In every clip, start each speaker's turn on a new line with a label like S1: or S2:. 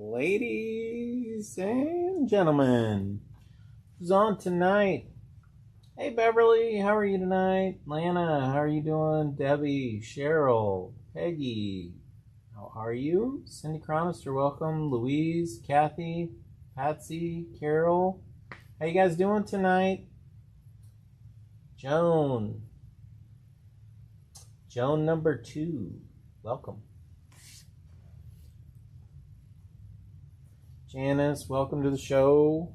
S1: Ladies and gentlemen, who's on tonight? Hey Beverly, how are you tonight? Lana, how are you doing? Debbie, Cheryl, Peggy, how are you? Cindy Chronister, welcome. Louise, Kathy, Patsy, Carol, how you guys doing tonight? Joan number 2, welcome. Janice, welcome to the show.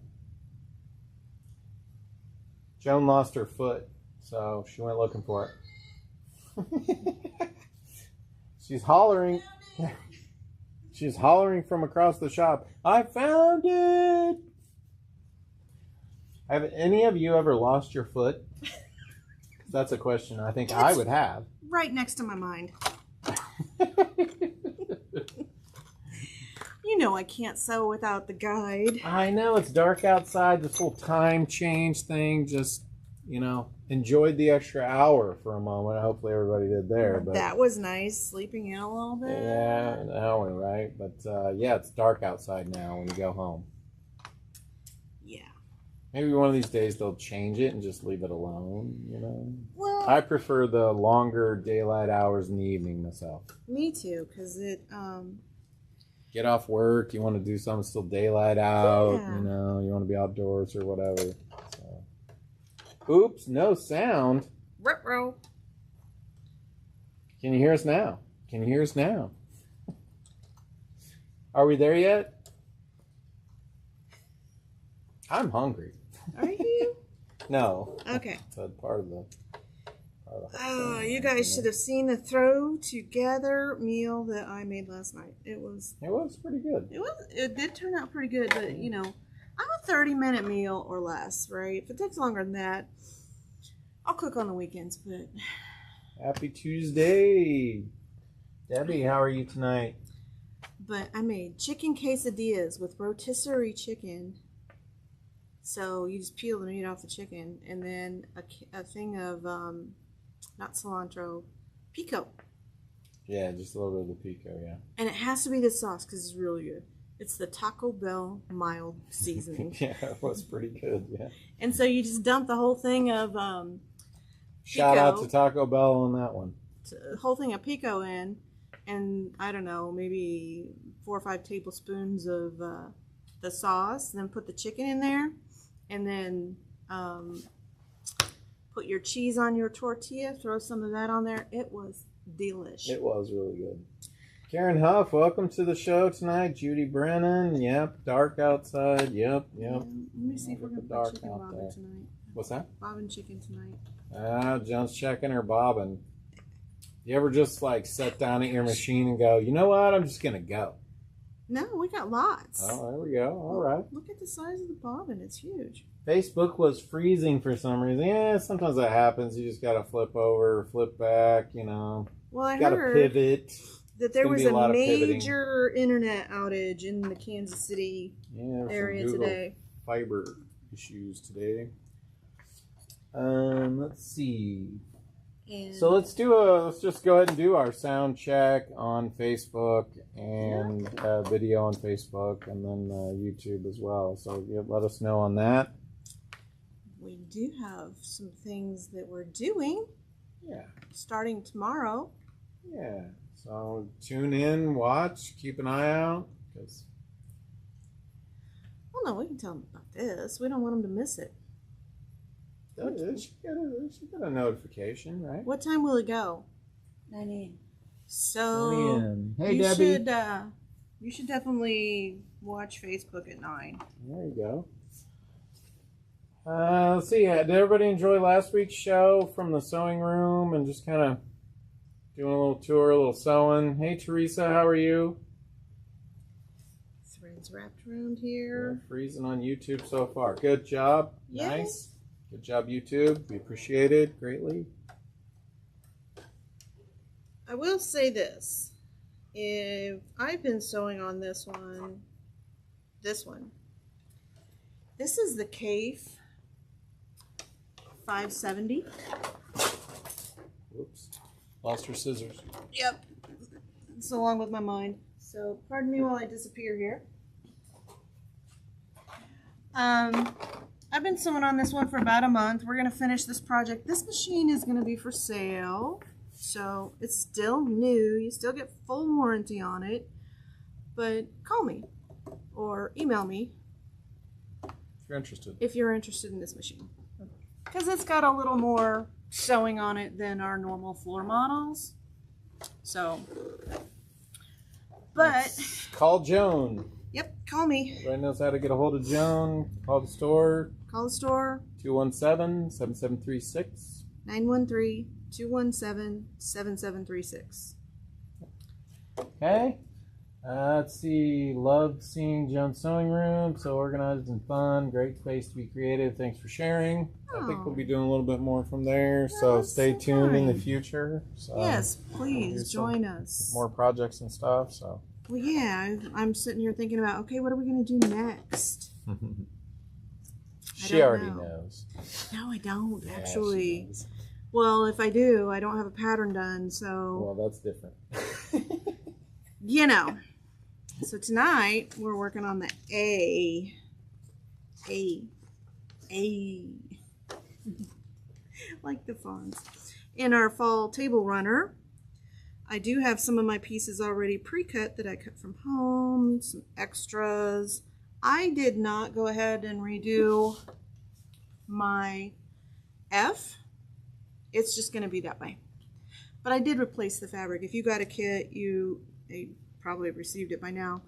S1: Joan lost her foot, so she went looking for it. She's hollering. She's hollering from across the shop. I found it! Have any of you ever lost your foot? That's a question I think I would have.
S2: Right next to my mind. You know I can't sew without the guide.
S1: I know, it's dark outside. This whole time change thing, just, you know, enjoyed the extra hour for a moment. Hopefully everybody did there. But
S2: that was nice, sleeping in a little bit.
S1: Yeah, an hour, right? But yeah, it's dark outside now when you go home.
S2: Yeah.
S1: Maybe one of these days they'll change it and just leave it alone, you know?
S2: Well,
S1: I prefer the longer daylight hours in the evening myself.
S2: Me too, because it...
S1: Get off work, you want to do something still daylight out,
S2: Yeah.
S1: you know, you want to be outdoors or whatever. So. Oops, no sound.
S2: Ruh-roh.
S1: Can you hear us now? Can you hear us now? Are we there yet? I'm hungry.
S2: Are you?
S1: No.
S2: Okay.
S1: That's part of the...
S2: Oh, you guys should have seen the throw together meal that I made last night. It was
S1: pretty good.
S2: It did turn out pretty good, but you know, I'm a 30-minute meal or less, right? If it takes longer than that, I'll cook on the weekends, but...
S1: Happy Tuesday. Debbie, how are you tonight?
S2: But I made chicken quesadillas with rotisserie chicken. So you just peel the meat off the chicken, and then a thing of, not cilantro, pico.
S1: Yeah, just a little bit of the pico, yeah.
S2: And it has to be this sauce because it's really good. It's the Taco Bell mild seasoning.
S1: Yeah, it was pretty good, yeah.
S2: And so you just dump the whole thing of
S1: Shout out to Taco Bell on that one.
S2: The whole thing of pico in, and I don't know, maybe 4 or 5 tablespoons of the sauce. And then put the chicken in there, and then put your cheese on your tortilla. Throw some of that on there. It was delish.
S1: It was really good. Karen Huff, welcome to the show tonight. Judy Brennan, yep. Dark outside, yep.
S2: Yeah, let me see if we're going to put chicken bobbin tonight.
S1: What's that?
S2: Bobbin chicken tonight.
S1: John's checking her bobbin. You ever just like sit down at your machine and go, you know what, I'm just going to go?
S2: No, we got lots.
S1: Oh, there we go. All right.
S2: Look at the size of the bobbin. It's huge.
S1: Facebook was freezing for some reason. Yeah, sometimes that happens. You just got to flip over, flip back, you know.
S2: Well, I
S1: got to
S2: heard
S1: pivot.
S2: that there was a major internet outage in the Kansas City area today.
S1: Fiber issues today. Let's see. So let's just go ahead and do our sound check on Facebook and video on Facebook, and then YouTube as well. So let us know on that.
S2: We do have some things that we're doing.
S1: Yeah. Starting
S2: tomorrow.
S1: Yeah. So tune in, watch, keep an eye out.
S2: Well, no, we can tell them about this. We don't want them to miss it.
S1: They should get a notification, right?
S2: What time will it go?
S3: 9 a.m.
S2: So
S1: 9 a.m. Hey, Debbie.
S2: You should definitely watch Facebook at 9.
S1: There you go. Let's see. Did everybody enjoy last week's show from the sewing room and just kind of doing a little tour, a little sewing? Hey, Teresa, how are you?
S2: Threads wrapped around here.
S1: Yeah, freezing on YouTube so far. Good job.
S2: Yes.
S1: Nice. Good job, YouTube. We appreciate it greatly.
S2: I will say this. If I've been sewing on this one, this is the Cave 570.
S1: Whoops. Lost her scissors.
S2: Yep. It's along with my mind. So pardon me while I disappear here. I've been sewing on this one for about a month. We're going to finish this project. This machine is going to be for sale. So it's still new. You still get full warranty on it. But call me or email me if you're interested in this machine. Because it's got a little more sewing on it than our normal floor models. So, but
S1: call Joan.
S2: Yep, call me.
S1: Everybody knows how to get a hold of Joan. Call the store.
S2: Call the store.
S1: 217-7736.
S2: 913-217-7736.
S1: Okay. Let's see. Love seeing Joan's sewing room. So organized and fun. Great space to be creative. Thanks for sharing. I think we'll be doing a little bit more from there. So stay tuned in the future. So
S2: yes, please join us.
S1: More projects and stuff. So.
S2: Well, yeah, I'm sitting here thinking about, okay, what are we going to do next?
S1: She already knows.
S2: No, I don't, actually. Well, if I do, I don't have a pattern done, so.
S1: Well, that's different.
S2: You know. So tonight, we're working on the A. Like the fonts. In our fall table runner. I do have some of my pieces already pre-cut that I cut from home, some extras. I did not go ahead and redo my F. It's just going to be that way. But I did replace the fabric. If you got a kit, you probably have received it by now,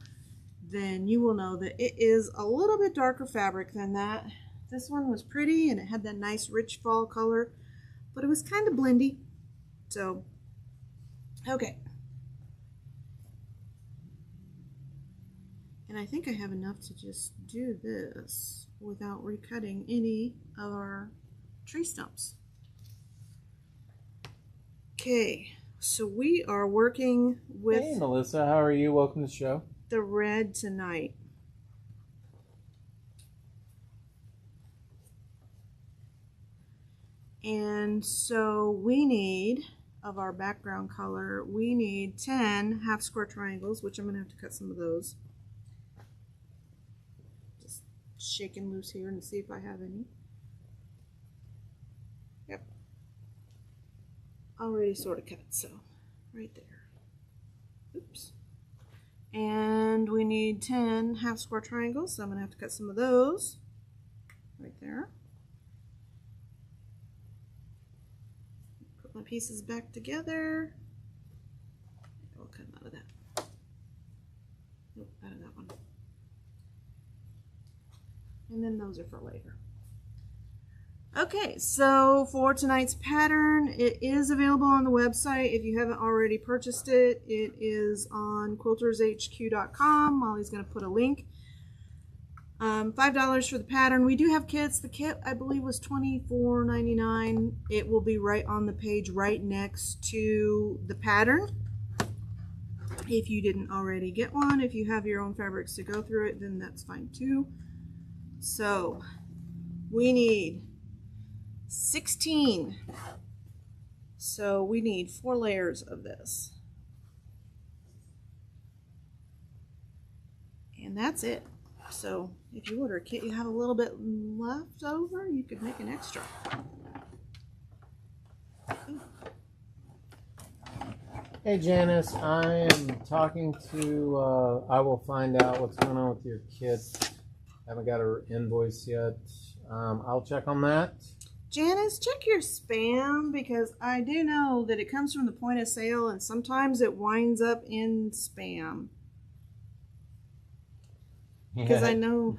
S2: then you will know that it is a little bit darker fabric than that. This one was pretty and it had that nice rich fall color, but it was kind of blendy. So, okay. And I think I have enough to just do this without recutting any of our tree stumps. Okay, so we are working with...
S1: Hey, Melissa, how are you? Welcome to the show.
S2: The red tonight. And so we need, of our background color, we need 10 half square triangles, which I'm going to have to cut some of those. Just shaking loose here and see if I have any. Yep. Already sort of cut, so right there. Oops. And we need 10 half square triangles, so I'm going to have to cut some of those right there. Put my pieces back together. I'll cut them out of that. Nope, out of that one. And then those are for later. Okay, so for tonight's pattern, it is available on the website. If you haven't already purchased it, it is on quiltershq.com. Molly's going to put a link. $5 for the pattern. We do have kits. The kit, I believe, was $24.99. It will be right on the page right next to the pattern. If you didn't already get one, if you have your own fabrics to go through it, then that's fine too. So we need 16. So we need 4 layers of this. And that's it. So if you order a kit, you have a little bit left over, you could make an extra.
S1: Hey Janice, I am talking to, I will find out what's going on with your kit. Haven't got an invoice yet. I'll check on that.
S2: Janice, check your spam, because I do know that it comes from the point of sale and sometimes it winds up in spam. Because I know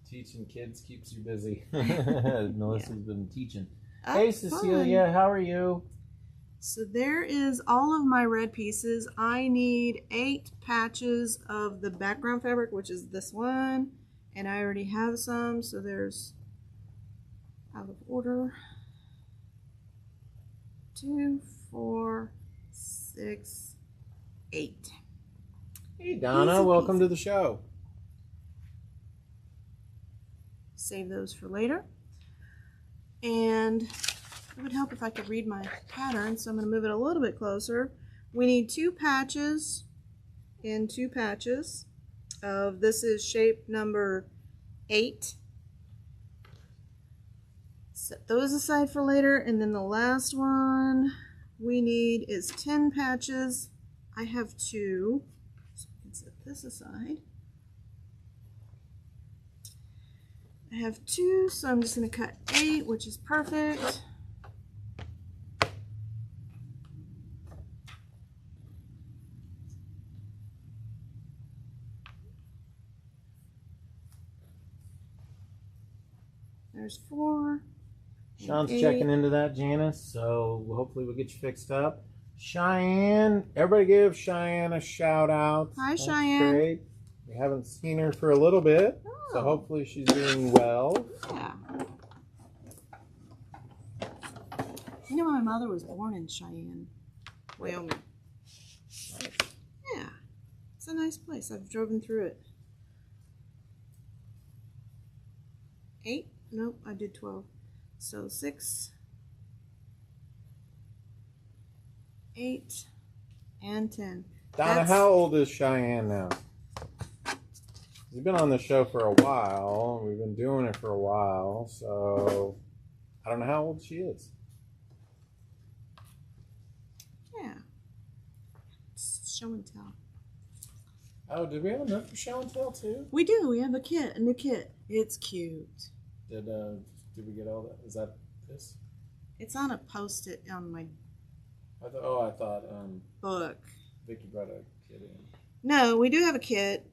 S1: teaching kids keeps you busy. Melissa's been teaching.
S2: Oh,
S1: hey Cecilia,
S2: fun.
S1: how are you?
S2: So there is all of my red pieces. I need 8 patches of the background fabric, which is this one. And I already have some, so there's out of order. 2, 4, 6, 8.
S1: Hey Donna, welcome to the show.
S2: Save those for later. And it would help if I could read my pattern, so I'm going to move it a little bit closer. We need 2 patches in 2 patches of, this is shape number 8 Set those aside for later. And then the last one we need is 10 patches. I have 2, so we can set this aside. I have 2, so I'm just going to cut 8, which is perfect. There's 4.
S1: Sean's
S2: 8.
S1: checking into that, Janice, so hopefully we'll get you fixed up. Cheyenne, everybody give Cheyenne a shout out.
S2: Hi,
S1: That's
S2: Cheyenne.
S1: great. We haven't seen her for a little bit, so
S2: Oh.
S1: hopefully she's doing well.
S2: Yeah. You know, my mother was born in Cheyenne, Wyoming. Yeah. It's a nice place. I've driven through it. 8? Nope, I did 12. So 6, 8, and 10.
S1: Donna, how old is Cheyenne now? You've been on the show for a while. We've been doing it for a while, so I don't know how old she is.
S2: Yeah. It's show and tell.
S1: Oh, did we have enough for show and tell too?
S2: We do. We have a new kit. It's cute.
S1: Did we get all that? Is that this?
S2: It's on a post-it on my
S1: I thought
S2: book.
S1: Vicky brought a kid in.
S2: No, we do have a kit.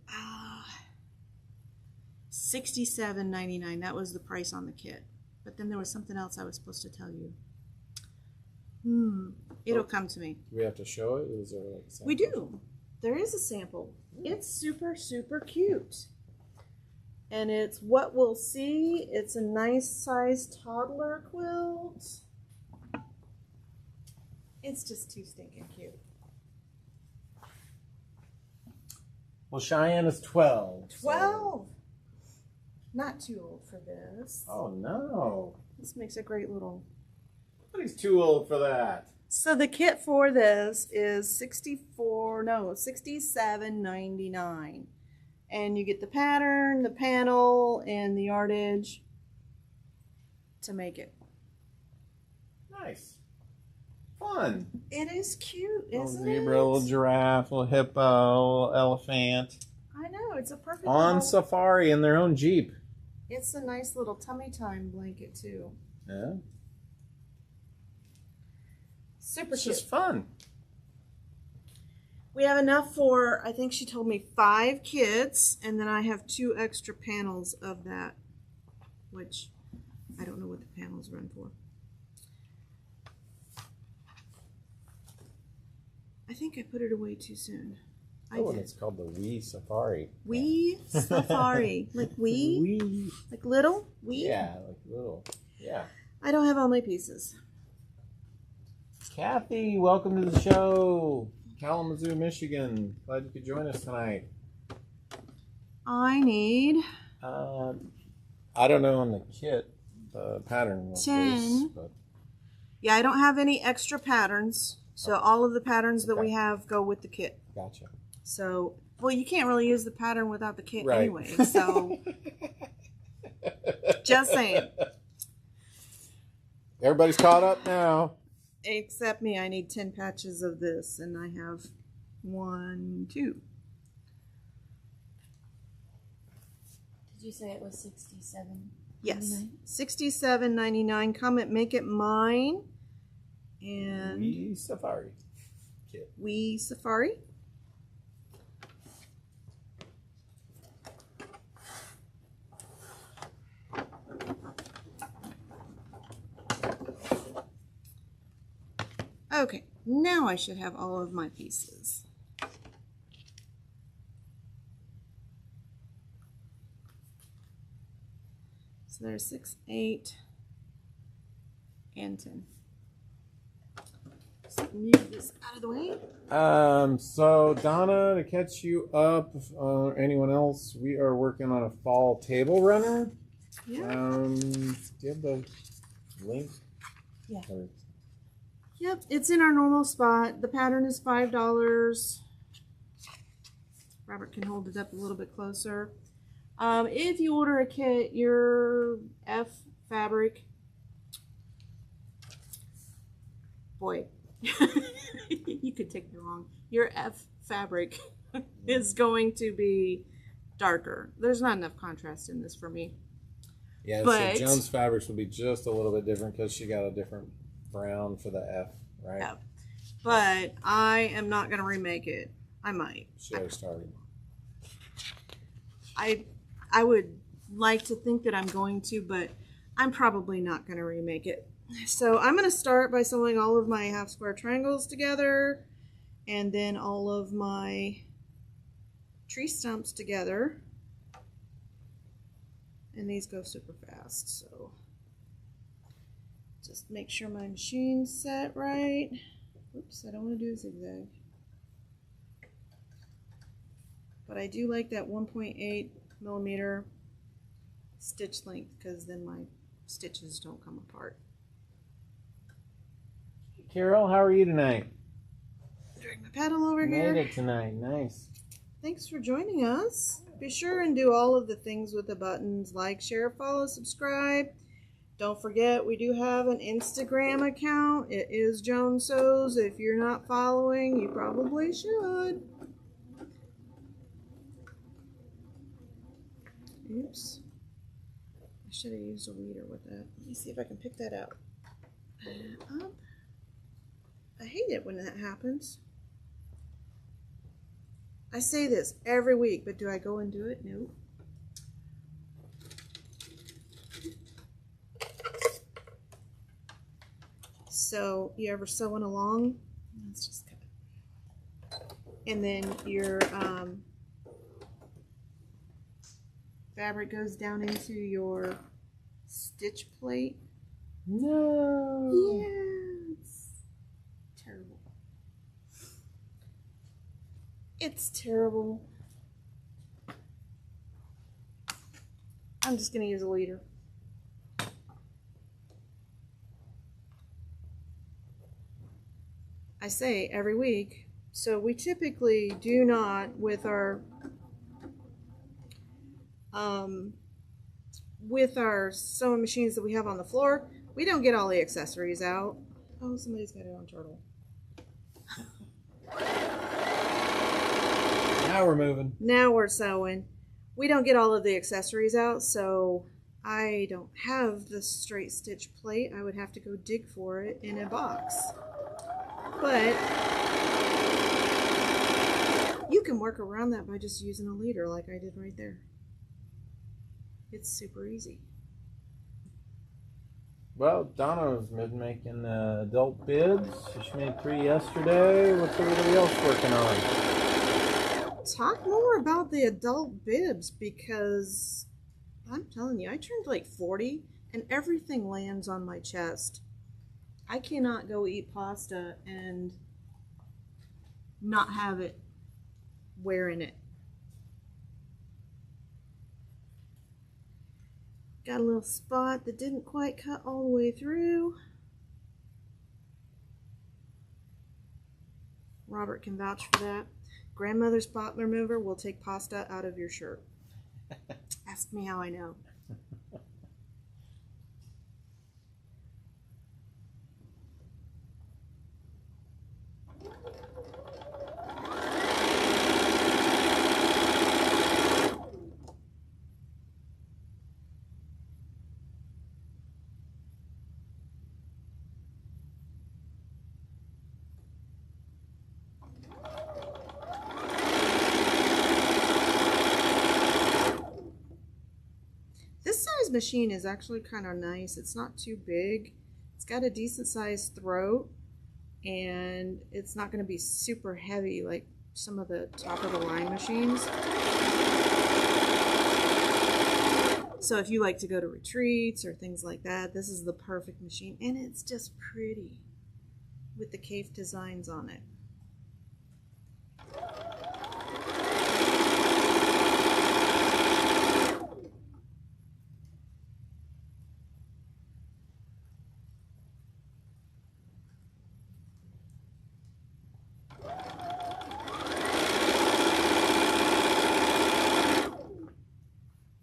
S2: $67.99. That was the price on the kit. But then there was something else I was supposed to tell you. It'll come to me.
S1: Do we have to show it? Is there like a sample?
S2: We do. There is a sample. It's super, super cute. And it's what we'll see. It's a nice sized toddler quilt. It's just too stinking cute.
S1: Well, Cheyenne is 12.
S2: 12. Not too old for this.
S1: Oh no.
S2: This makes a great little.
S1: Nobody's too old for that.
S2: So the kit for this is $67.99. And you get the pattern, the panel, and the yardage to make it.
S1: Nice. Fun.
S2: It is cute,
S1: Little
S2: isn't
S1: zebra,
S2: it?
S1: little giraffe, little hippo, little elephant.
S2: I know, it's a perfect
S1: On
S2: little,
S1: safari in their own Jeep.
S2: It's a nice little tummy time blanket too.
S1: Yeah.
S2: Super
S1: It's
S2: cute.
S1: just fun.
S2: We have enough for, I think she told me 5 kits, and then I have 2 extra panels of that, which I don't know what the panels run for. I think I put it away too soon. I
S1: Oh, and
S2: did.
S1: it's called the Wii Safari.
S2: Wee Safari. Like wee?
S1: Wii.
S2: Like little? Wee?
S1: Yeah, like little. Yeah.
S2: I don't have all my pieces.
S1: Kathy, welcome to the show. Kalamazoo, Michigan. Glad you could join us tonight.
S2: I need
S1: I don't know on the kit, the pattern.
S2: 10.
S1: But
S2: Yeah, I don't have any extra patterns. So all of the patterns that we have go with the kit.
S1: gotcha.
S2: So, well, you can't really use the pattern without the kit
S1: Right.
S2: anyway. So, just saying.
S1: Everybody's caught up now.
S2: Except me, I need 10 patches of this, and I have 1, 2.
S3: Did you say it was 67?
S2: Yes, $67.99. Comment, make it mine, and
S1: Wii Safari kit.
S2: Wii Safari. Okay, now I should have all of my pieces. So there's 6, 8, and 10. Just move this out of the way.
S1: So Donna, to catch you up, anyone else, we are working on a fall table runner.
S2: Yeah.
S1: Do you have the link?
S2: Yeah.
S1: Or-
S2: Yep, it's in our normal spot. The pattern is $5. Robert can hold it up a little bit closer. If you order a kit, your F fabric, boy, you could take me wrong. Your F fabric is going to be darker. There's not enough contrast in this for me.
S1: Yeah,
S2: But-
S1: so Joan's fabrics will be just a little bit different because she got a different brown for the F, right?
S2: Yeah. But I am not going to remake it. I might.
S1: She already started.
S2: I would like to think that I'm going to, but I'm probably not going to remake it. So I'm going to start by sewing all of my half square triangles together and then all of my tree stumps together. And these go super fast, so just make sure my machine's set right. Oops, I don't want to do a zigzag. But I do like that 1.8 millimeter stitch length because then my stitches don't come apart.
S1: Carol, how are you tonight?
S2: Drag my paddle over
S1: Made
S2: here.
S1: it tonight. Nice.
S2: Thanks for joining us. Be sure and do all of the things with the buttons like, share, follow, subscribe. Don't forget, we do have an Instagram account. It is Joan Sews. If you're not following, you probably should. Oops. I should have used a leader with that. Let me see if I can pick that out. Up. I hate it when that happens. I say this every week, but do I go and do it? No. So you ever sewing along? Let's just cut it. And then your fabric goes down into your stitch plate.
S1: No.
S2: Yeah, it's terrible. It's terrible. I'm just going to use a leader. I say every week. So we typically do not with our sewing machines that we have on the floor, we don't get all the accessories out. Oh, somebody's got it on turtle.
S1: Now we're moving.
S2: Now we're sewing. We don't get all of the accessories out, so I don't have the straight stitch plate. I would have to go dig for it in a box. But you can work around that by just using a leader like I did right there. It's super easy.
S1: Well, Donna's been making adult bibs. She made 3 yesterday. What's everybody else working on?
S2: Talk more about the adult bibs because I'm telling you, I turned like 40 and everything lands on my chest. I cannot go eat pasta and not have it wearing it. Got a little spot that didn't quite cut all the way through. Robert can vouch for that. Grandmother's spot remover will take pasta out of your shirt. Ask me how I know. This size machine is actually kind of nice. It's not too big. It's got a decent sized throat and it's not going to be super heavy like some of the top of the line machines. So if you like to go to retreats or things like that, this is the perfect machine. And it's just pretty with the cave designs on it.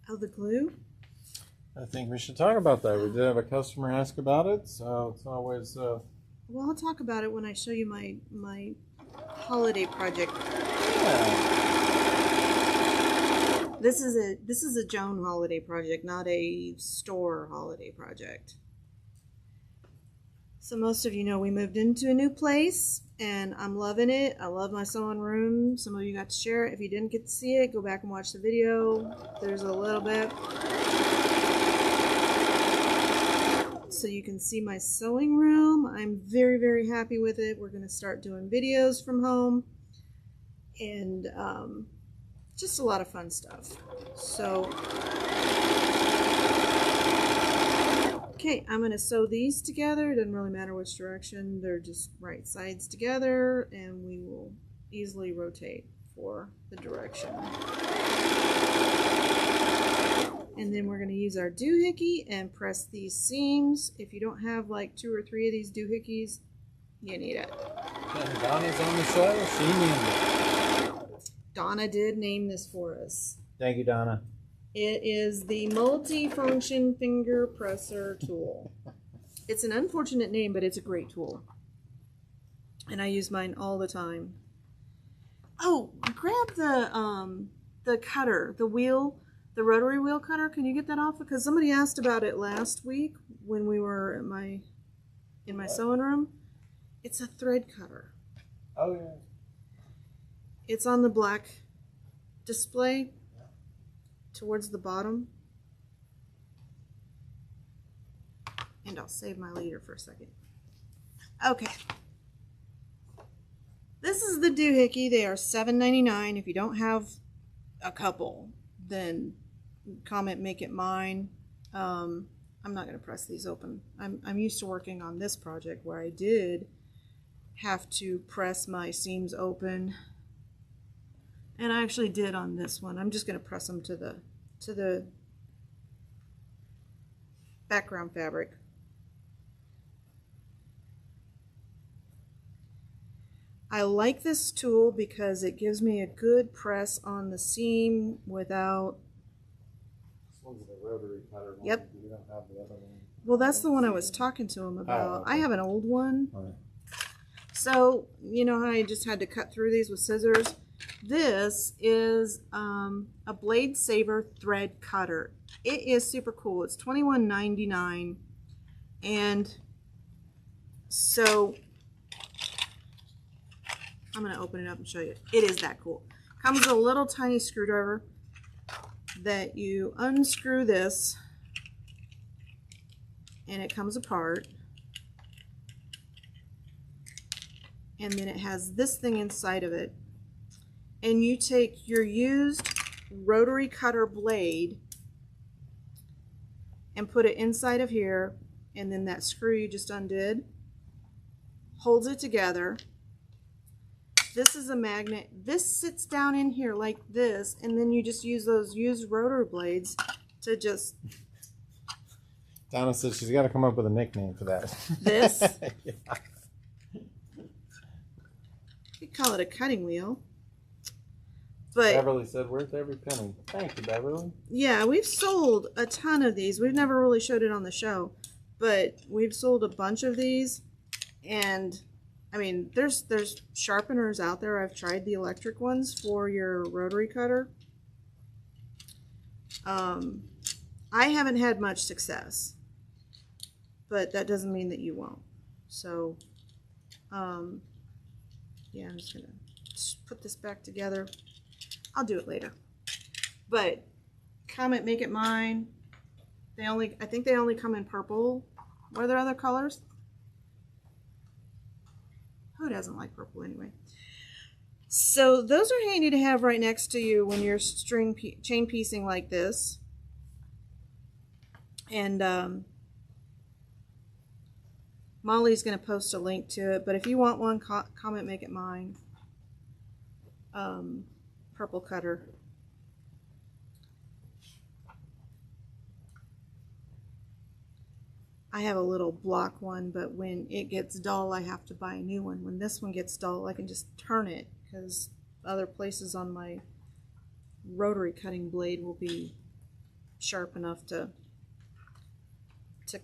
S2: Oh, the glue?
S1: I think we should talk about that. We did have a customer ask about it, so it's always
S2: Well, I'll talk about it when I show you my holiday project.
S1: Yeah.
S2: This is a Joan holiday project, not a store holiday project. So most of you know we moved into a new place and I'm loving it. I love my sewing room. Some of you got to share it. If you didn't get to see it, go back and watch the video. There's a little bit. So you can see my sewing room. I'm very, very happy with it. We're going to start doing videos from home and just a lot of fun stuff. So, okay, I'm going to sew these together. It doesn't really matter which direction. They're just right sides together, and we will easily rotate for the direction. And then we're going to use our doohickey and press these seams. If you don't have like 2 or 3 of these doohickeys, you need it.
S1: And Donna's on the show. She named it.
S2: Donna did name this for us.
S1: Thank you, Donna.
S2: It is the multi-function finger presser tool. It's an unfortunate name, but it's a great tool. And I use mine all the time. Oh, grab the cutter, the wheel, the rotary wheel cutter. Can you get that off? Because somebody asked about it last week when we were at in my sewing room. It's a thread cutter.
S1: Oh, yeah.
S2: It's on the black display towards the bottom. And I'll save my leader for a second. Okay. This is the doohickey. They are $7.99. If you don't have a couple, then comment make it mine. I'm not going to press these open. I'm used to working on this project where I did have to press my seams open. And I actually did on this one. I'm just going to press them to the background fabric. I like this tool because it gives me a good press on the seam without...
S1: This one's the rotary cutter one.
S2: Yep.
S1: You don't have the other one.
S2: Well, that's the one I was talking to him about.
S1: Oh, okay.
S2: I have an old one.
S1: All right.
S2: So, you know how I just had to cut through these with scissors? This is a Blade Saver thread cutter. It is super cool. It's $21.99. And so I'm going to open it up and show you. It is that cool. Comes with a little tiny screwdriver that you unscrew this and it comes apart. And then it has this thing inside of it. And you take your used rotary cutter blade and put it inside of here, and then that screw you just undid holds it together. This is a magnet. This sits down in here like this, and then you just use those used rotor blades to just...
S1: Donna says she's got to come up with a nickname for that.
S2: This?
S1: Yeah.
S2: You call it a cutting wheel. But
S1: Beverly said, "Worth every penny." Thank you, Beverly.
S2: yeah, we've sold a ton of these. We've never really showed it on the show, but we've sold a bunch of these. And I mean, there's sharpeners out there. I've tried the electric ones for your rotary cutter. I haven't had much success, but that doesn't mean that you won't. So, yeah, I'm just gonna put this back together. I'll do it later. But comment make it mine. I think they only come in purple. What are their other colors? Who doesn't like purple anyway? So those are handy to have right next to you when you're chain piecing like this. And Molly's going to post a link to it, but if you want one, comment make it mine. Purple cutter. I have a little block one, but when it gets dull, I have to buy a new one. When this one gets dull, I can just turn it because other places on my rotary cutting blade will be sharp enough to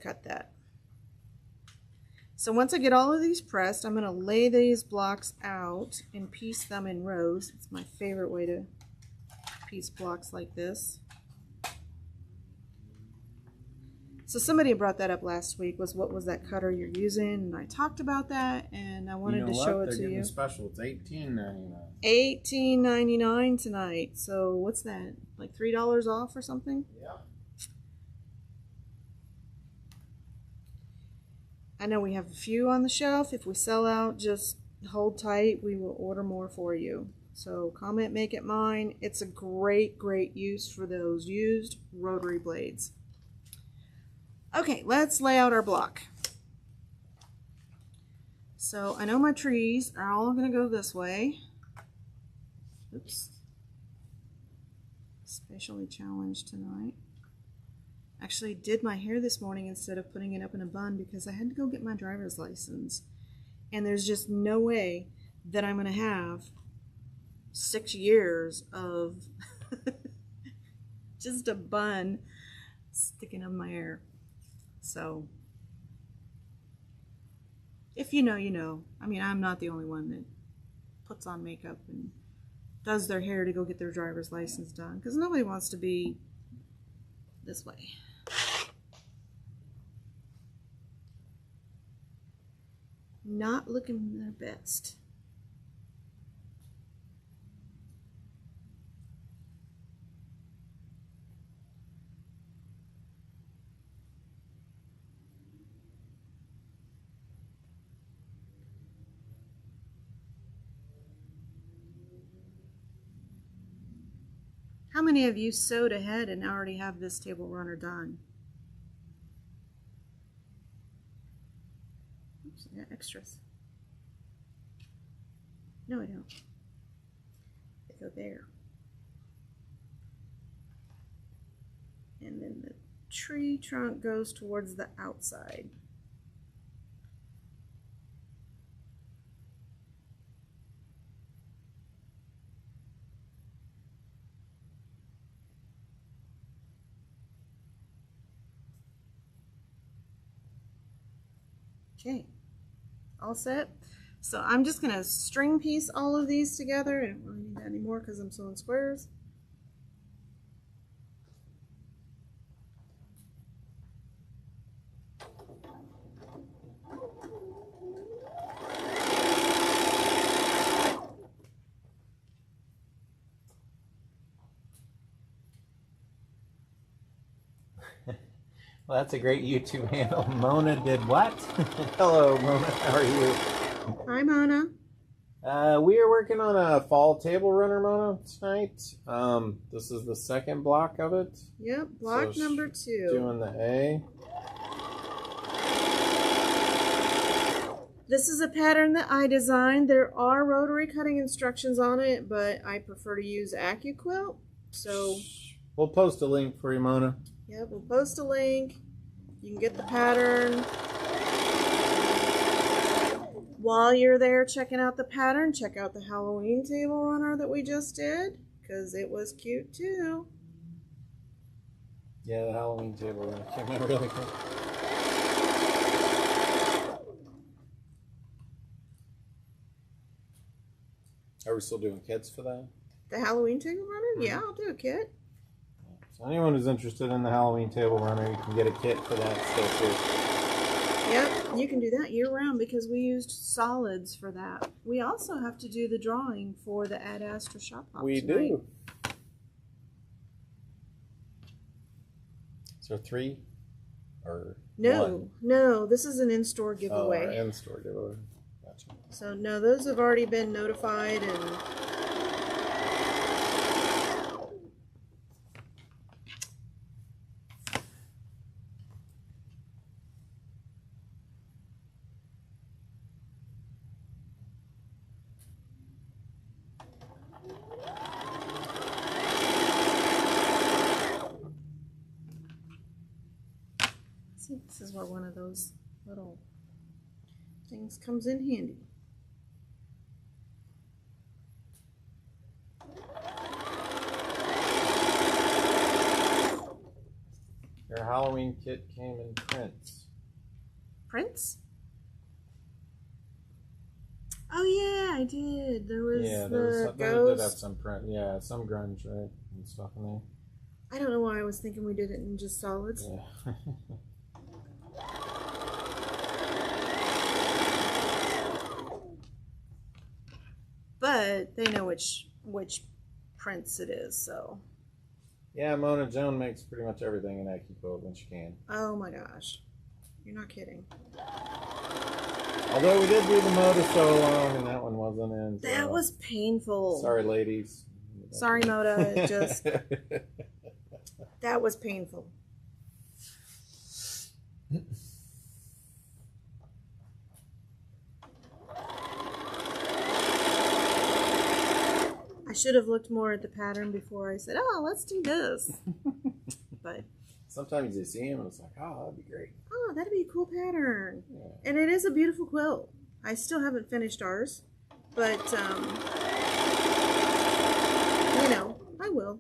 S2: cut that. So once I get all of these pressed, I'm going to lay these blocks out and piece them in rows. It's my favorite way to piece blocks like this. So somebody brought that up last week, was what was that cutter you're using? And I talked about that, and I wanted to show it to you.
S1: Special. It's $18.99.
S2: $18.99 tonight. So what's that? Like $3 off or something?
S1: Yeah.
S2: I know we have a few on the shelf. If we sell out, just hold tight. We will order more for you. So comment, make it mine. It's a great, great use for those used rotary blades. Okay, let's lay out our block. So I know my trees are all going to go this way. Oops. Especially challenged tonight. Actually did my hair this morning instead of putting it up in a bun because I had to go get my driver's license. And there's just no way that I'm going to have 6 years of just a bun sticking up my hair. So, if you know, you know. I mean, I'm not the only one that puts on makeup and does their hair to go get their driver's license done, because nobody wants to be this way. Not looking their best. How many of you sewed ahead and already have this table runner done? Oops, I got extras. No, I don't. They go there. And then the tree trunk goes towards the outside. Okay, all set. So I'm just gonna string piece all of these together. I don't really need that anymore because I'm sewing squares.
S1: Well, that's a great YouTube handle. Mona did what? Hello, Mona. How are you?
S2: Hi, Mona.
S1: We are working on a fall table runner, Mona, tonight. This is the second block of it.
S2: Yep, block
S1: So
S2: number 2.
S1: Doing the A.
S2: This is a pattern that I designed. There are rotary cutting instructions on it, but I prefer to use AccuQuilt. So
S1: we'll post a link for you, Mona.
S2: yeah, we'll post a link. You can get the pattern. While you're there checking out the pattern, check out the Halloween table runner that we just did, because it was cute too.
S1: Yeah, the Halloween table runner came out really cool. Are we still doing kits for that?
S2: The Halloween table runner? Yeah, I'll do a kit.
S1: So anyone who's interested in the Halloween table runner, you can get a kit for that still too.
S2: Yep, you can do that year round because we used solids for that. We also have to do the drawing for the Ad Astra Shop Hop
S1: We
S2: tonight.
S1: do. So 3 or
S2: No,
S1: 1?
S2: no, this is an in-store
S1: Oh,
S2: giveaway.
S1: our in-store giveaway. Gotcha.
S2: So no, those have already been notified and see, this is where one of those little things comes in handy.
S1: Your Halloween kit came in prints.
S2: Prints? I did. There was
S1: there did have
S2: ghost.
S1: some print. Yeah, some grunge, right? And stuff in there.
S2: I don't know why I was thinking we did it in just solids.
S1: Yeah.
S2: But they know which prints it is, so.
S1: Yeah, Mona Joan makes pretty much everything in AccuQuilt when she can.
S2: Oh my gosh. You're not kidding.
S1: Although we did do the Moda so long and that one wasn't in. So.
S2: That was painful.
S1: Sorry, ladies.
S2: Sorry, Moda. It just. That was painful. I should have looked more at the pattern before I said, oh, let's do this. But
S1: sometimes you see them and it's like, oh, that'd be great.
S2: Oh, that'd be a cool pattern.
S1: Yeah.
S2: And it is a beautiful quilt. I still haven't finished ours, but, you know, I will.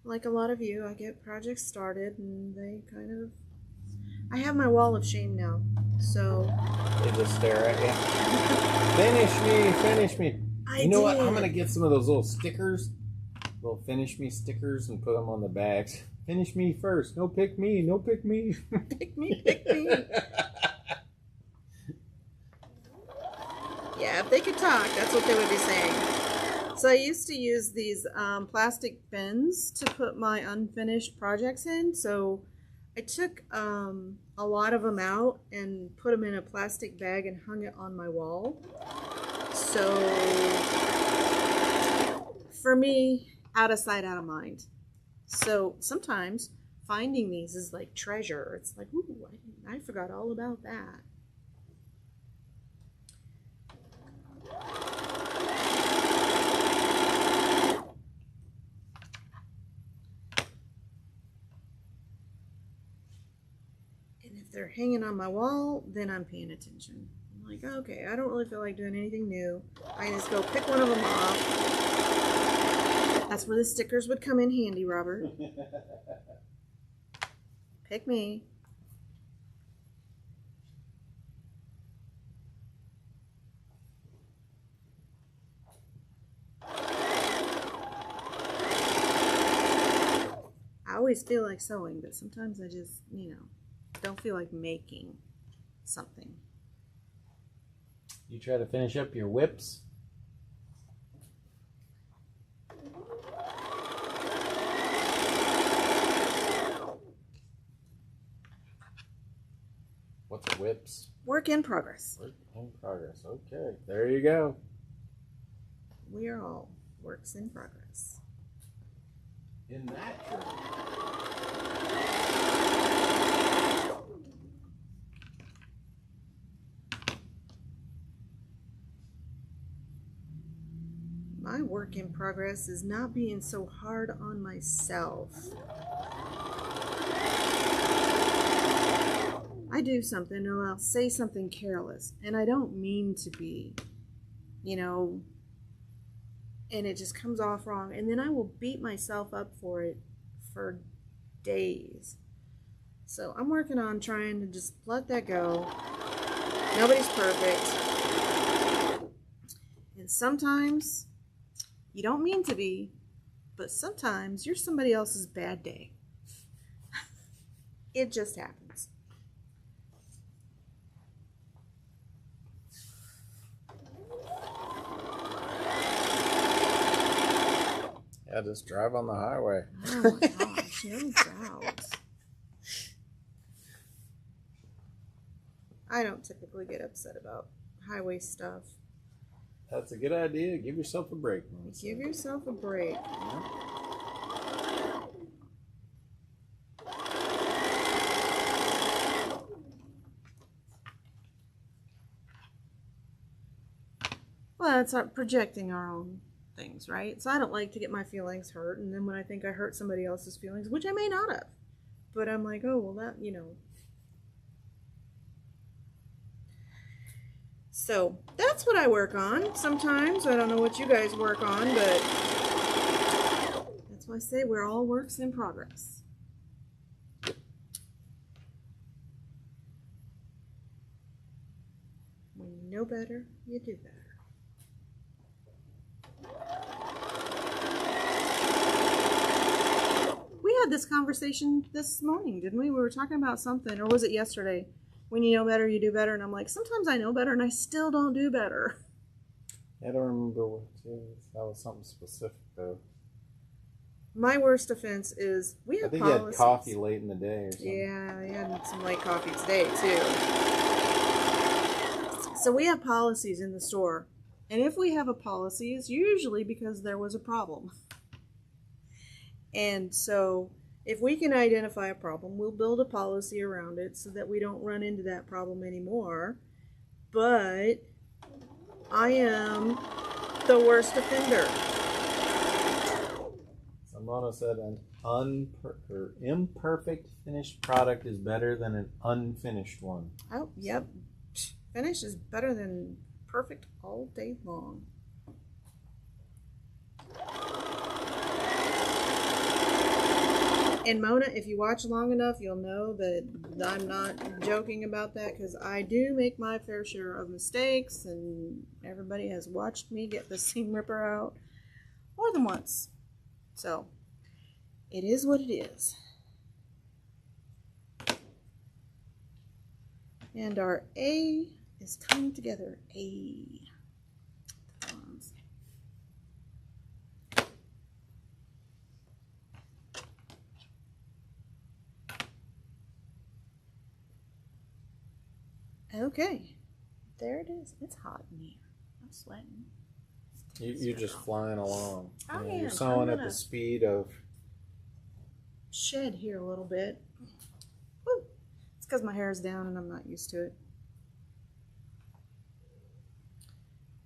S2: Like a lot of you, I get projects started and they kind of... I have my wall of shame now, so...
S1: They just stare at you. Finish me. You know what? I'm going to get some of those little stickers, little finish me stickers, and put them on the bags. Finish me first. No pick me.
S2: Pick me. Yeah, if they could talk, that's what they would be saying. So I used to use these plastic bins to put my unfinished projects in. So I took a lot of them out and put them in a plastic bag and hung it on my wall. So for me, out of sight, out of mind. So sometimes finding these is like treasure. It's like, ooh, I forgot all about that. And if they're hanging on my wall, then I'm paying attention. I'm like, okay, I don't really feel like doing anything new. I just go pick one of them off. That's where the stickers would come in handy, Robert. Pick me. I always feel like sewing, but sometimes I just, you know, don't feel like making something.
S1: You try to finish up your whips? What's a whips?
S2: Work in progress.
S1: Work in progress. Okay, there you go.
S2: We are all works in progress.
S1: In that journey.
S2: My work in progress is not being so hard on myself. I do something and I'll say something careless, and I don't mean to be, you know, and it just comes off wrong, and then I will beat myself up for it for days. So I'm working on trying to just let that go. Nobody's perfect. And sometimes you don't mean to be, but sometimes you're somebody else's bad day. It just happens.
S1: Yeah, just drive on the highway.
S2: Oh my gosh, no doubt. I don't typically get upset about highway stuff.
S1: That's a good idea. Give yourself a break, Melissa.
S2: Give yourself a break. Well, it's projecting our own things, right? So I don't like to get my feelings hurt, and then when I think I hurt somebody else's feelings, which I may not have, but I'm like, oh, well, that, you know. So that's what I work on sometimes. I don't know what you guys work on, but that's why I say we're all works in progress. When you know better, you do better. We had this conversation this morning, didn't we? We were talking about something, or was it yesterday? When you know better, you do better. And I'm like, sometimes I know better and I still don't do better.
S1: I don't remember what it is. That was something specific, though.
S2: My worst offense is we have
S1: I think
S2: policies.
S1: you had coffee late in the day or something.
S2: Yeah, I had some late coffee today, too. So we have policies in the store. And if we have a policy, it's usually because there was a problem. And so if we can identify a problem, we'll build a policy around it so that we don't run into that problem anymore. But I am the worst offender.
S1: Simona said an imperfect finished product is better than an unfinished one.
S2: Oh, yep. Finish is better than perfect all day long. And Mona, if you watch long enough, you'll know that I'm not joking about that, because I do make my fair share of mistakes, and everybody has watched me get the seam ripper out more than once. So, it is what it is. And our A is coming together. A. Okay, there it is. It's hot in here. I'm sweating.
S1: You're just flying along.
S2: I
S1: You're
S2: am.
S1: sewing
S2: I'm
S1: at the
S2: gonna
S1: speed of...
S2: shed here a little bit. Woo. It's because my hair is down and I'm not used to it.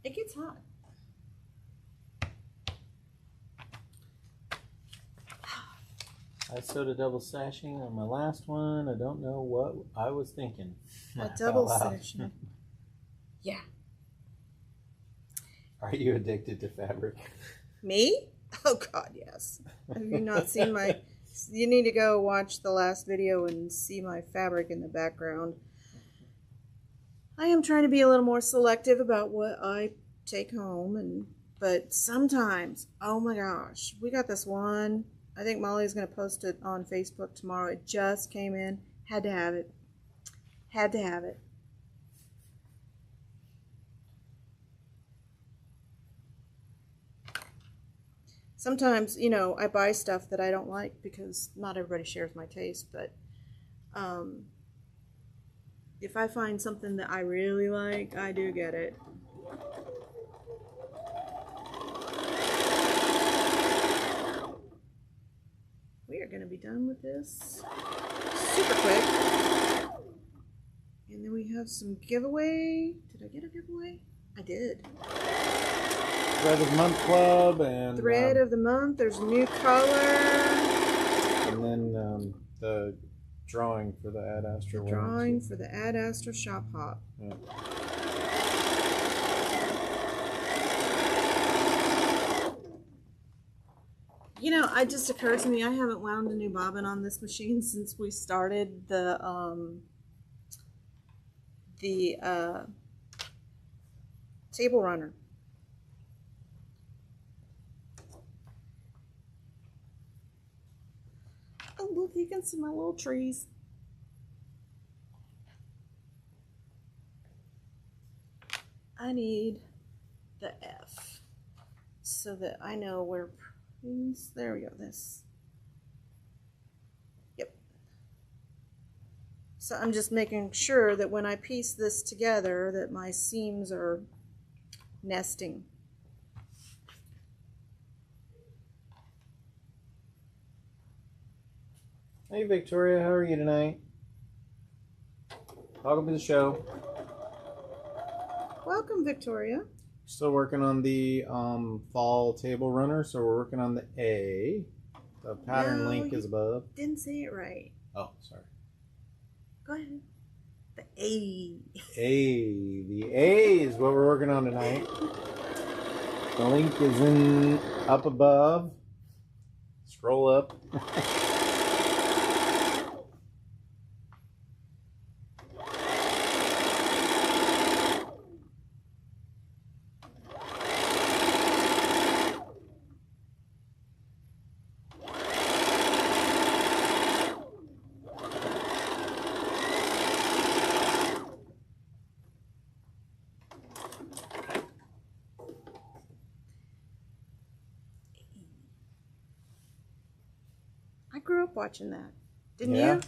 S2: It gets hot.
S1: I sewed a double sashing on my last one. I don't know what I was thinking.
S2: A double sashing. Yeah.
S1: Are you addicted to fabric?
S2: Me? Oh God, yes. Have you not seen my... You need to go watch the last video and see my fabric in the background. I am trying to be a little more selective about what I take home, but sometimes, oh my gosh, we got this one. I think Molly's going to post it on Facebook tomorrow. It just came in. Had to have it. Had to have it. Sometimes, you know, I buy stuff that I don't like because not everybody shares my taste, but if I find something that I really like, I do get it. We are going to be done with this super quick. And then we have some giveaway. Did I get a giveaway? I did.
S1: Thread of the Month Club and...
S2: Thread of the Month. There's a new color.
S1: And then the drawing for the Ad Astra.
S2: Drawing for the Ad Astra Shop Hop.
S1: Yeah.
S2: You know, it just occurred to me, I haven't wound a new bobbin on this machine since we started the table runner. Oh, look, you can see my little trees. I need the F so that I know where... There we go, this. Yep. So I'm just making sure that when I piece this together that my seams are nesting.
S1: Hey Victoria, how are you tonight? Welcome to the show.
S2: Welcome, Victoria.
S1: Still working on the fall table runner, so we're working on the A. The pattern link is above.
S2: Didn't say it right.
S1: Oh, sorry.
S2: Go ahead. The A.
S1: A. The A is what we're working on tonight. The link is in up above. Scroll up.
S2: up watching that. Didn't
S1: Yeah.
S2: you?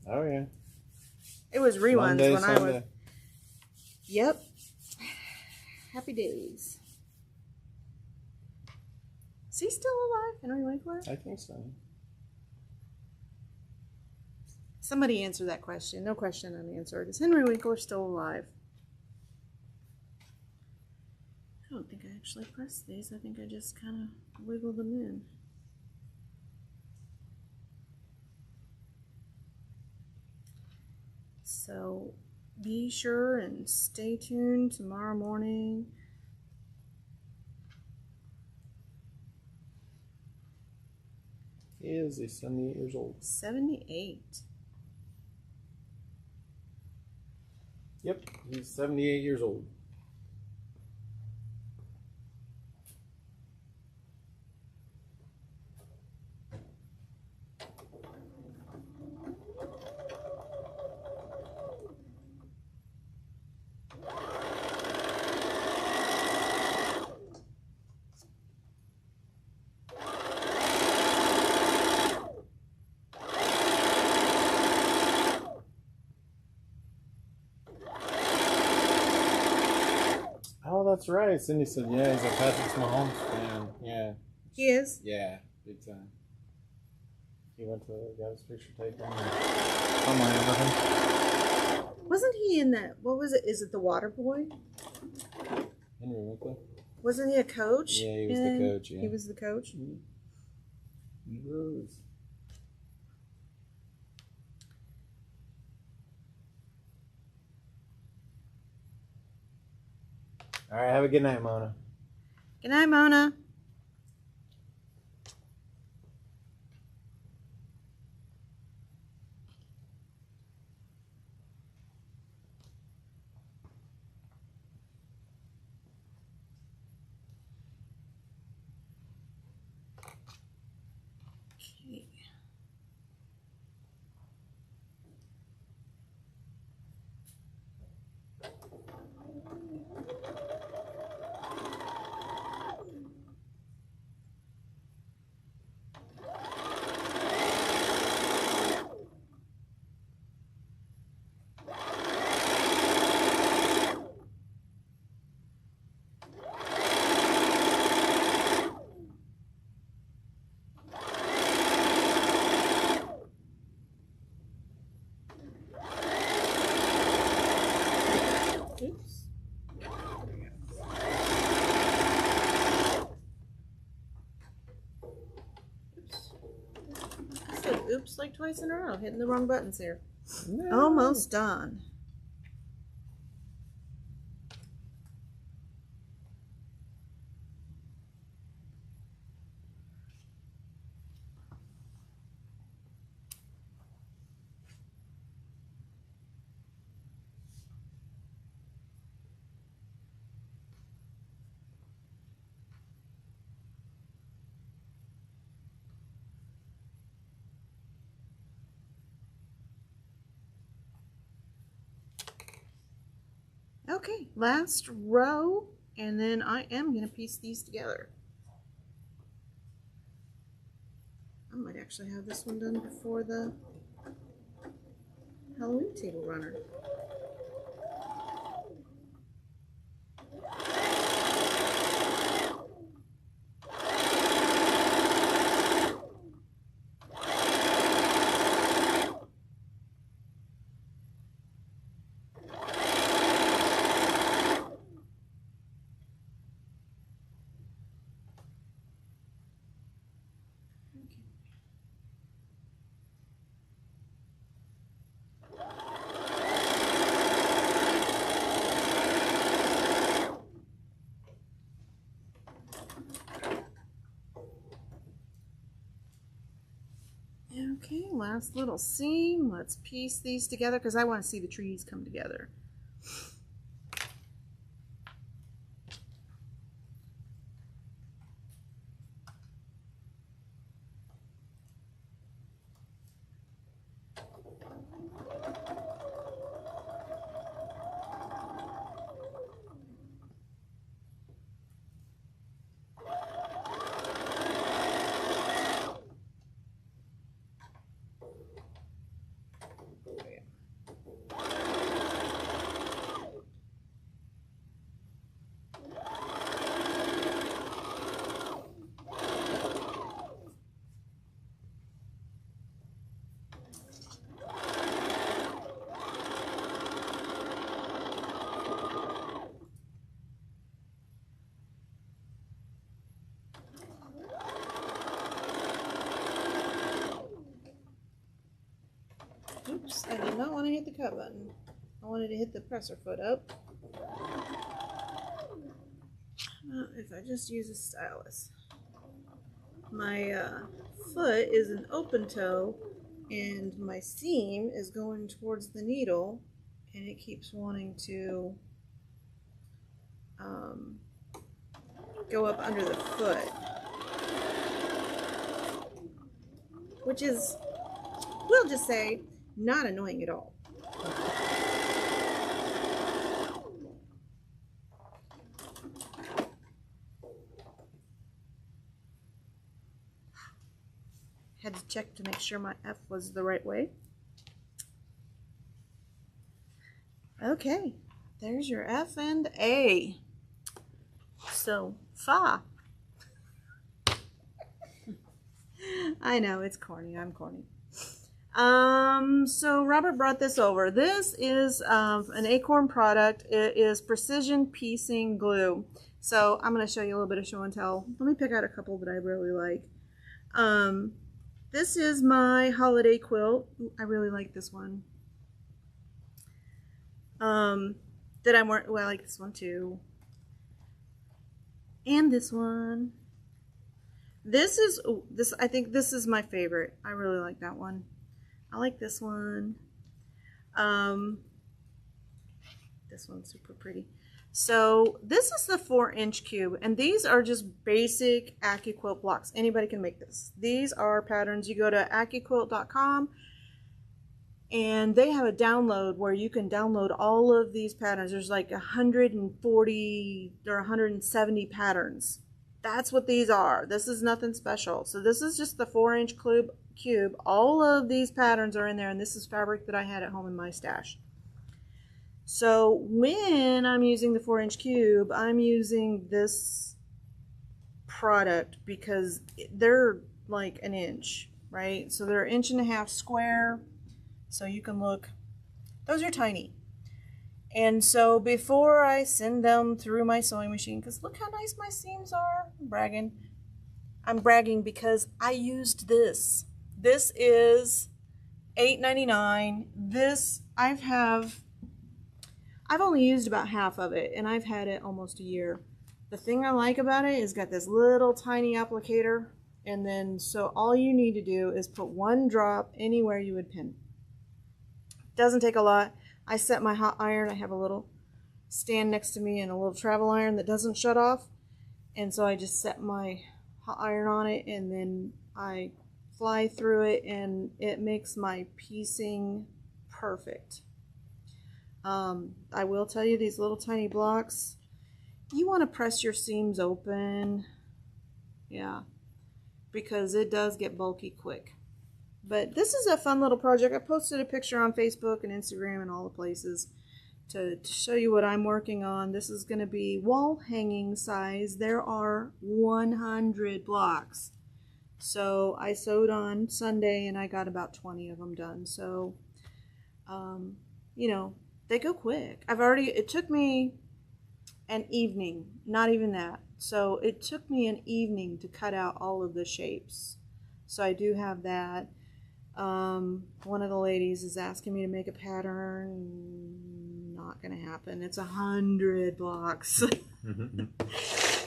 S1: Oh yeah.
S2: It was reruns
S1: Monday,
S2: when I was.
S1: Sunday.
S2: Yep. Happy days. Is he still alive, Henry Winkler?
S1: I think so.
S2: Somebody answer that question. No question unanswered. Is Henry Winkler still alive? I don't think I actually pressed these. I think I just kind of wiggled them in. So be sure and stay tuned tomorrow morning.
S1: He is. He's 78 years old.
S2: 78.
S1: Yep. He's 78 years old. Oh, that's right. Cindy said, yeah, he's a Patrick Mahomes fan. Yeah.
S2: He is?
S1: Yeah, big time. He went to got his picture taken. I'm laying with him.
S2: Wasn't he in that? What was it? Is it the Water Boy?
S1: Henry Winkler.
S2: Wasn't he a coach?
S1: Yeah, he was the coach. Yeah,
S2: He was the coach?
S1: He was. All right, have a good night, Mona.
S2: Good night, Mona. Okay. Oops. I said oops like twice in a row, hitting the wrong buttons here.
S1: No.
S2: Almost done. Okay, last row, and then I am going to piece these together. I might actually have this one done before the Halloween table runner. Okay, last little seam. Let's piece these together because I want to see the trees come together. Oops, I did not want to hit the cut button. I wanted to hit the presser foot up. If I just use a stylus. My foot is an open toe and my seam is going towards the needle and it keeps wanting to go up under the foot, which is, we'll just say, not annoying at all. Had to check to make sure my F was the right way. Okay, there's your F and A. So, fa. I know, it's corny. I'm corny. So Robert brought this over. This is an Acorn product. It is precision piecing glue. So I'm going to show you a little bit of show and tell. Let me pick out a couple that I really like. This is my holiday quilt. Ooh, I really like this one. That I'm wearing. Well, I like this one too. And this one. This is this. I think this is my favorite. I really like that one. I like this one. This one's super pretty. So this is the 4-inch cube, and these are just basic AccuQuilt blocks. Anybody can make this. These are patterns. You go to AccuQuilt.com, and they have a download where you can download all of these patterns. There's like 140 or 170 patterns. That's what these are. This is nothing special. So this is just the 4-inch cube. All of these patterns are in there, and this is fabric that I had at home in my stash. So when I'm using the 4-inch cube, I'm using this product because they're like an inch, right? So they're 1.5 inches square. So you can look, those are tiny. And so before I send them through my sewing machine, because look how nice my seams are, I'm bragging. I'm bragging because I used this. This is $8.99. This I've only used about half of it, and I've had it almost a year. The thing I like about it is got this little tiny applicator, and then so all you need to do is put 1 drop anywhere you would pin. Doesn't take a lot. I set my hot iron. I have a little stand next to me and a little travel iron that doesn't shut off, and so I just set my hot iron on it, and then I fly through it, and it makes my piecing perfect. I will tell you, these little tiny blocks, you want to press your seams open, yeah, because it does get bulky quick. But this is a fun little project. I posted a picture on Facebook and Instagram and all the places to show you what I'm working on. This is going to be wall hanging size. There are 100 blocks. So I sewed on Sunday and I got about 20 of them done. So, you know, they go quick. It took me an evening, not even that. So it took me an evening to cut out all of the shapes. So I do have that. One of the ladies is asking me to make a pattern. Not gonna happen. It's 100 blocks.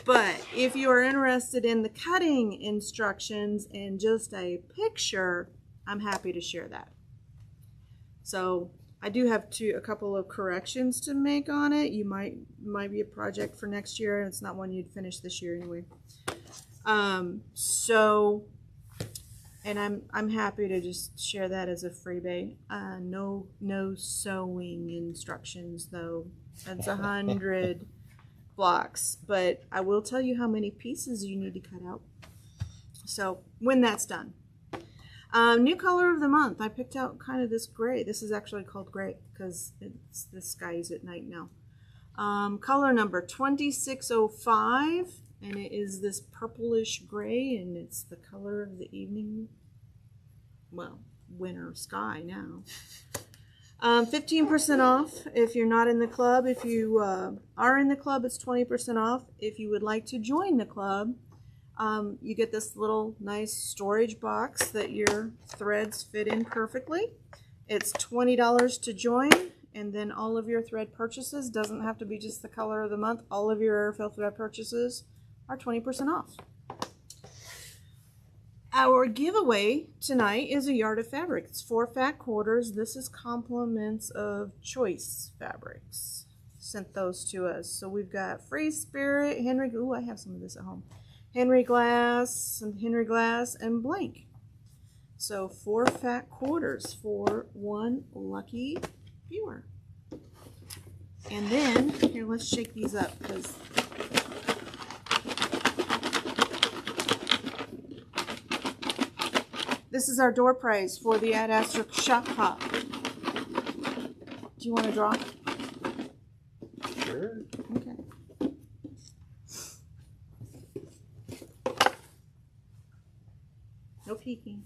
S2: But if you are interested in the cutting instructions and just a picture, I'm happy to share that. So I do have a couple of corrections to make on it. You might be a project for next year. It's not one you'd finish this year anyway. And I'm happy to just share that as a freebie. No sewing instructions though. That's 100 blocks, but I will tell you how many pieces you need to cut out. So when that's done. New color of the month. I picked out kind of this gray. This is actually called gray because it's the skies at night now. Color number 2605, and it is this purplish gray, and it's the color of the evening, well, winter sky now. 15% off if you're not in the club. If you are in the club, it's 20% off. If you would like to join the club, you get this little nice storage box that your threads fit in perfectly. It's $20 to join, and then all of your thread purchases, doesn't have to be just the color of the month, all of your Airfield thread purchases are 20% off. Our giveaway tonight is a yard of fabric. It's 4 fat quarters. This is compliments of Choice Fabrics. Sent those to us. So we've got Free Spirit, Henry. Ooh, I have some of this at home. Henry Glass and Blank. So 4 fat quarters for one lucky viewer. And then here, let's shake these up because. This is our door prize for the Ad Astra Shop Hop. Do you want to draw?
S1: Sure.
S2: Okay. No peeking.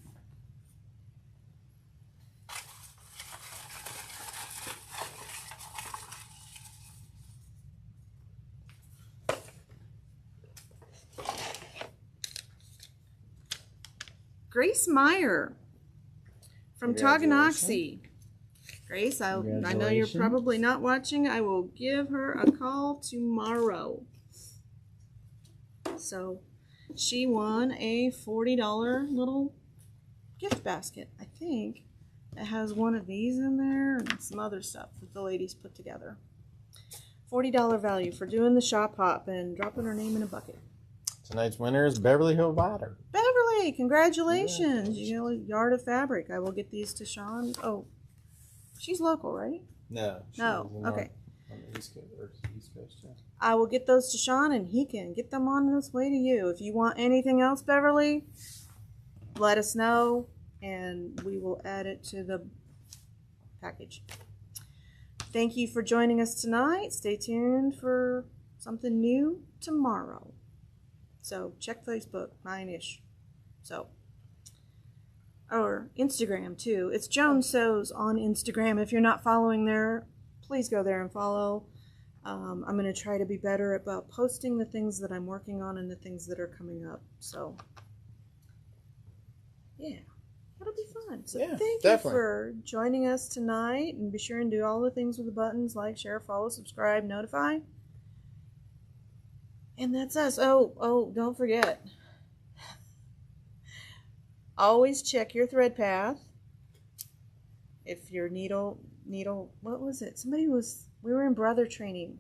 S2: Grace Meyer from Tonganoxie. Grace, I know you're probably not watching. I will give her a call tomorrow. So she won a $40 little gift basket, I think. It has one of these in there and some other stuff that the ladies put together. $40 value for doing the shop hop and dropping her name in a bucket.
S1: Tonight's winner is Beverly Hill Vider.
S2: Beverly, congratulations. You know, a yard of fabric. I will get these to Sean. Oh, she's local, right?
S1: No.
S2: No, okay.
S1: On the East Coast, yeah.
S2: I will get those to Sean and he can get them on his way to you. If you want anything else, Beverly, let us know and we will add it to the package. Thank you for joining us tonight. Stay tuned for something new tomorrow. So check Facebook, 9-ish. So, or Instagram too. It's Joan Sews on Instagram. If you're not following there, please go there and follow. I'm going to try to be better about posting the things that I'm working on and the things that are coming up. So, yeah, that'll be fun. So
S1: Yeah,
S2: thank
S1: definitely.
S2: you for joining us tonight. And be sure and do all the things with the buttons, like, share, follow, subscribe, notify. And that's us. Oh, don't forget. Always check your thread path. If your needle, what was it? We were in brother training.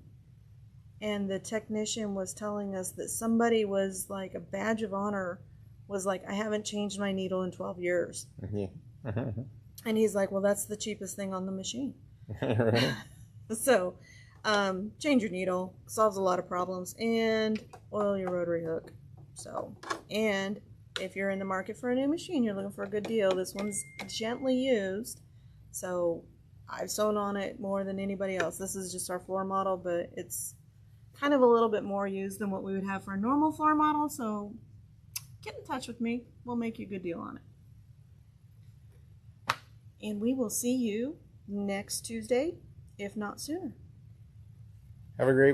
S2: And the technician was telling us that somebody was like, a badge of honor was like, I haven't changed my needle in 12 years.
S1: Yeah.
S2: And he's like, well, that's the cheapest thing on the machine.
S1: Right.
S2: So, change your needle, solves a lot of problems, and oil your rotary hook. So, and if you're in the market for a new machine, you're looking for a good deal, this one's gently used. So, I've sewn on it more than anybody else. This is just our floor model, but it's kind of a little bit more used than what we would have for a normal floor model. So, get in touch with me. We'll make you a good deal on it. And we will see you next Tuesday, if not sooner.
S1: Have a great week.